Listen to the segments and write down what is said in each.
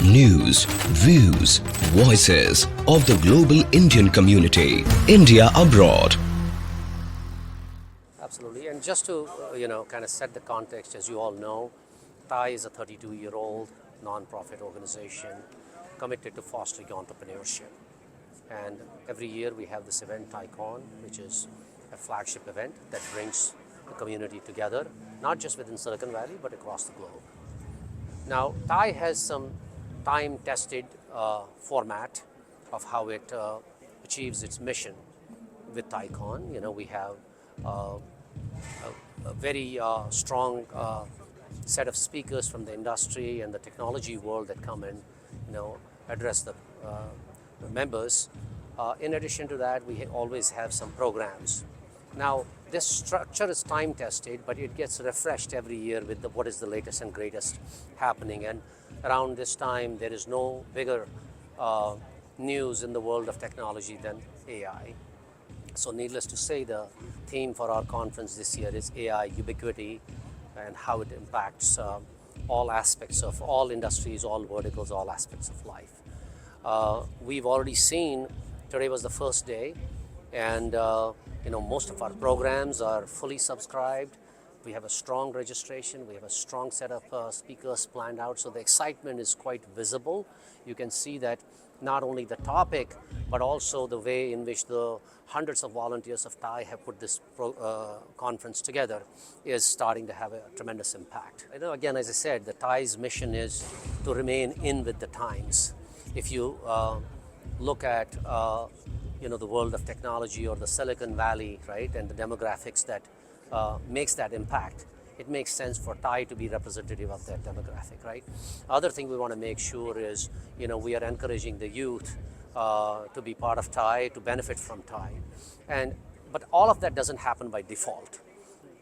News, views, voices of the global Indian community. India abroad. Absolutely, and just to kind of set the context, as you all know, TiE is a 32-year-old non-profit organization committed to fostering entrepreneurship. And every year we have this event, TiECon, which is a flagship event that brings the community together, not just within Silicon Valley, but across the globe. Now, TiE has some time-tested format of how it achieves its mission with TiECon. We have a very strong set of speakers from the industry and the technology world that come and address the members. In addition to that, we always have some programs. Now, this structure is time tested, but it gets refreshed every year with what is the latest and greatest happening. And around this time, there is no bigger news in the world of technology than AI. So needless to say, the theme for our conference this year is AI ubiquity and how it impacts all aspects of all industries, all verticals, all aspects of life. We've already seen, today was the first day, and most of our programs are fully subscribed. We have a strong registration. We have a strong set of speakers planned out. So the excitement is quite visible. You can see that not only the topic, but also the way in which the hundreds of volunteers of TiE have put this conference together is starting to have a tremendous impact. Again, as I said, the TiE's mission is to remain in with the times. If you look at the world of technology or the Silicon Valley, right, and the demographics that makes that impact, it makes sense for TiE to be representative of that demographic, right? Other thing we want to make sure is, we are encouraging the youth to be part of TiE, to benefit from TiE. But all of that doesn't happen by default.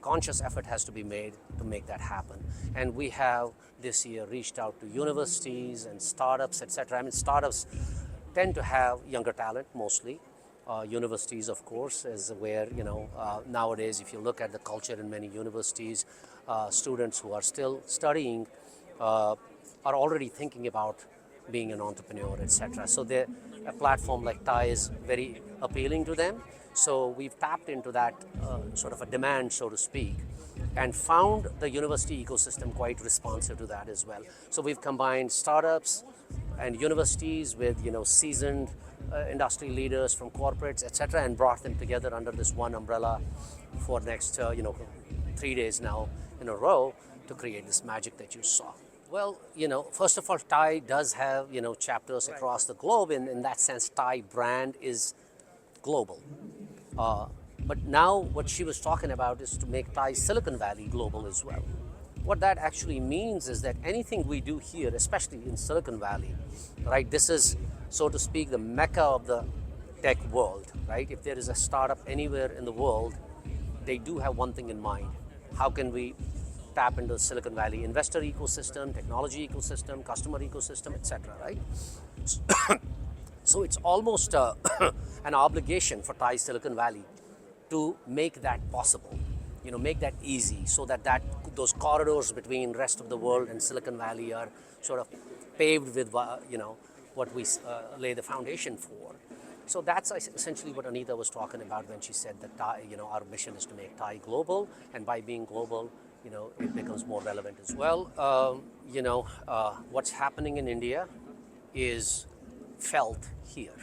Conscious effort has to be made to make that happen. And we have this year reached out to universities and startups, etc. I mean, startups tend to have younger talent mostly. Universities, of course, is where, nowadays, if you look at the culture in many universities, students who are still studying are already thinking about being an entrepreneur, etc. So a platform like TiE is very appealing to them. So we've tapped into that sort of a demand, so to speak, and found the university ecosystem quite responsive to that as well. So we've combined startups and universities with seasoned industry leaders from corporates, etc., and brought them together under this one umbrella for next 3 days now in a row to create this magic that you saw. Well, first of all, TiE does have chapters across the globe. In that sense, TiE brand is global. But now what she was talking about is to make TiE Silicon Valley global as well. What that actually means is that anything we do here, especially in Silicon Valley, right, this is, so to speak, the mecca of the tech world, right? If there is a startup anywhere in the world, they do have one thing in mind. How can we tap into the Silicon Valley investor ecosystem, technology ecosystem, customer ecosystem, etc., right? So it's almost an obligation for TiE Silicon Valley to make that possible, make that easy, so that those corridors between rest of the world and Silicon Valley are sort of paved with, what we lay the foundation for. So that's essentially what Anita was talking about when she said that TiE, our mission is to make TiE global, and by being global, it becomes more relevant as well. What's happening in India is felt here.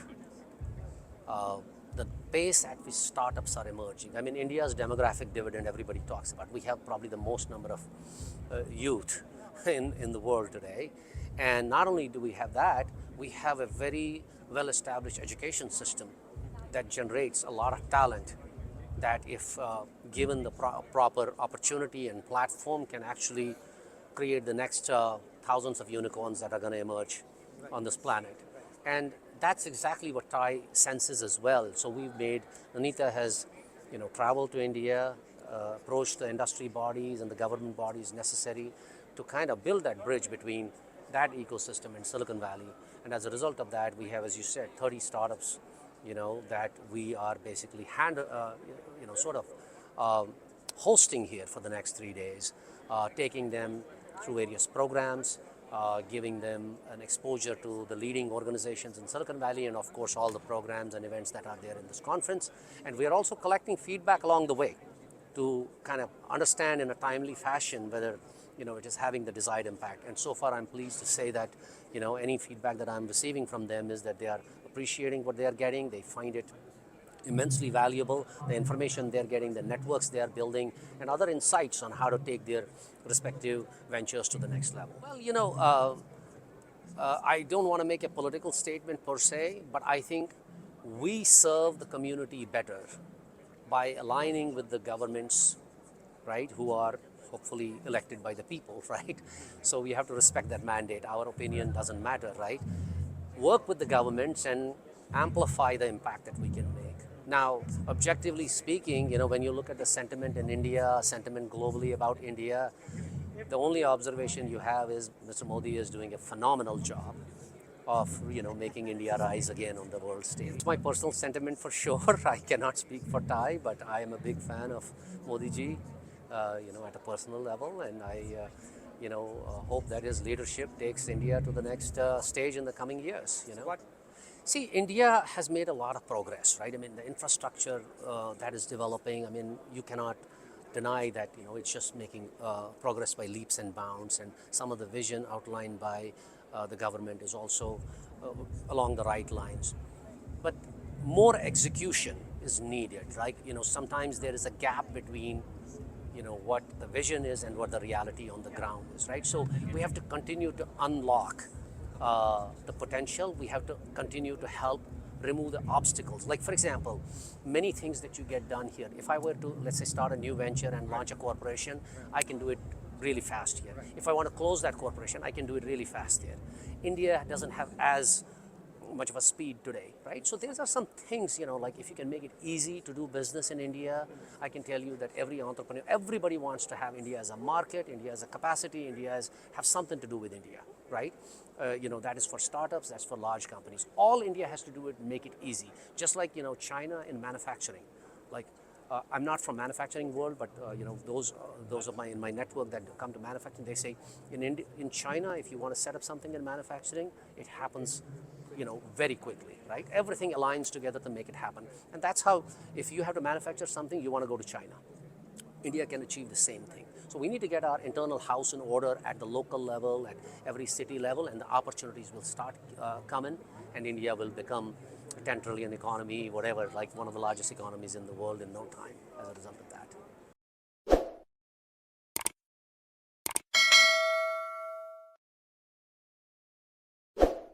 The pace at which startups are emerging. I mean, India's demographic dividend, everybody talks about. We have probably the most number of youth in the world today. And not only do we have that, we have a very well-established education system that generates a lot of talent that, if given the proper opportunity and platform, can actually create the next thousands of unicorns that are going to emerge on this planet. And that's exactly what TiE senses as well. So Anita has, traveled to India, approached the industry bodies and the government bodies necessary to kind of build that bridge between that ecosystem and Silicon Valley. And as a result of that, we have, as you said, 30 startups, that we are basically hosting here for the next 3 days, taking them through various programs, giving them an exposure to the leading organizations in Silicon Valley, and of course all the programs and events that are there in this conference. And we are also collecting feedback along the way to kind of understand in a timely fashion whether it is having the desired impact. And so far I'm pleased to say that any feedback that I'm receiving from them is that they are appreciating what they are getting. They find it immensely valuable, the information they're getting, the networks they are building, and other insights on how to take their respective ventures to the next level. Well, I don't want to make a political statement per se, but I think we serve the community better by aligning with the governments, right, who are hopefully elected by the people, right? So we have to respect that mandate. Our opinion doesn't matter, right? Work with the governments and amplify the impact that we can make. Now, objectively speaking, when you look at the sentiment in India, sentiment globally about India, the only observation you have is Mr. Modi is doing a phenomenal job of making India rise again on the world stage. It's my personal sentiment for sure. I cannot speak for TiE, but I am a big fan of Modi ji, at a personal level, and I hope that his leadership takes India to the next stage in the coming years. See, India has made a lot of progress, right? I mean, the infrastructure that is developing, I mean, you cannot deny that, it's just making progress by leaps and bounds, and some of the vision outlined by the government is also along the right lines. But more execution is needed, right? Sometimes there is a gap between what the vision is and what the reality on the ground is, right? So we have to continue to unlock the potential. We have to continue to help remove the obstacles. Like, for example, many things that you get done here. If I were to, let's say, start a new venture and launch a corporation, I can do it really fast here. If I want to close that corporation, I can do it really fast here. India doesn't have as much of a speed today, right? So there are some things, like if you can make it easy to do business in India, I can tell you that every entrepreneur, everybody wants to have India as a market, India as a capacity, have something to do with India, right? That is for startups, that's for large companies. All India has to do is make it easy. Just like, China in manufacturing. Like, I'm not from manufacturing world, but those of in my network that come to manufacturing, they say in China, if you want to set up something in manufacturing, it happens very quickly, right? Everything aligns together to make it happen. And that's how, if you have to manufacture something, you want to go to China. India can achieve the same thing. So we need to get our internal house in order at the local level, at every city level, and the opportunities will start coming, and India will become a 10 trillion economy, whatever, like one of the largest economies in the world in no time as a result of that.